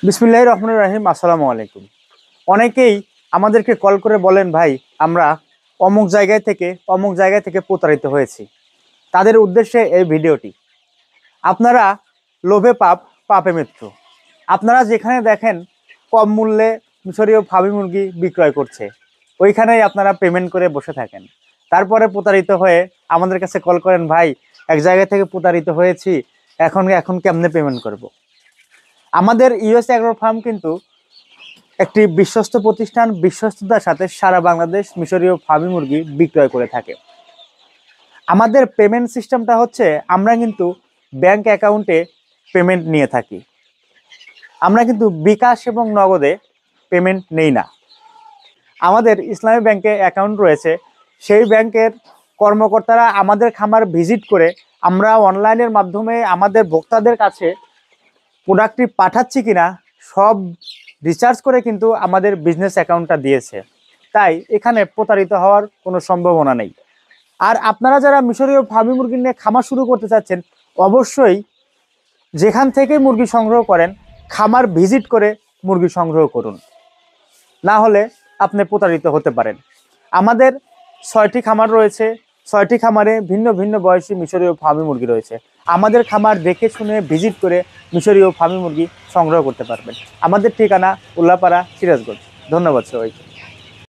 বিসমিল্লাহির রহমানির রহিম। আসসালামু আলাইকুম। অনেকেই আমাদেরকে কল করে বলেন, ভাই আমরা অমুক জায়গায় থেকে প্রতারিত হয়েছি। তাদের উদ্দেশ্যে এই ভিডিওটি। আপনারা লোভে পাপ, পাপে মৃত্যু। আপনারা যেখানে দেখেন কম মূল্যে মিশরীয় ফার্মি মুরগি বিক্রয় করছে, ওইখানেই আপনারা পেমেন্ট করে বসে থাকেন। তারপরে প্রতারিত হয়ে আমাদের কাছে কল করেন, ভাই এক জায়গা থেকে প্রতারিত হয়েছি, এখন কেমনে পেমেন্ট করব। আমাদের ইউএস অ্যাগ্রো ফার্ম কিন্তু একটি বিশ্বস্ত প্রতিষ্ঠান, বিশ্বস্ততার সাথে সারা বাংলাদেশ মিশরীয় ফার্মি মুরগি বিক্রয় করে থাকে। আমাদের পেমেন্ট সিস্টেমটা হচ্ছে, আমরা কিন্তু ব্যাংক অ্যাকাউন্টে পেমেন্ট নিয়ে থাকি। আমরা কিন্তু বিকাশ এবং নগদে পেমেন্ট নেই না। আমাদের ইসলামী ব্যাংকে অ্যাকাউন্ট রয়েছে। সেই ব্যাংকের কর্মকর্তারা আমাদের খামার ভিজিট করে আমরা অনলাইনের মাধ্যমে আমাদের ভোক্তাদের কাছে প্রোডাক্টটি পাঠাচ্ছি কিনা সব রিসার্চ করে কিন্তু আমাদের বিজনেস অ্যাকাউন্টটা দিয়েছে। তাই এখানে প্রতারিত হওয়ার কোনো সম্ভাবনা নেই। আর আপনারা যারা মিশরীয় ফার্মি মুরগি নিয়ে খামার শুরু করতে চাচ্ছেন, অবশ্যই যেখান থেকে মুরগি সংগ্রহ করেন খামার ভিজিট করে মুরগি সংগ্রহ করুন, না হলে আপনি প্রতারিত হতে পারেন। আমাদের 6টি খামার রয়েছে। 6টি খামারে ভিন্ন ভিন্ন বয়সী মিশরীয় ফার্মি মুরগি রয়েছে। আমাদের খামার দেখে শুনে ভিজিট করে মিশরীয় ফার্মি মুরগি সংগ্রহ করতে পারবেন। আমাদের ঠিকানা উল্লাপাড়া, সিরাজগঞ্জ। ধন্যবাদ সবাইকে।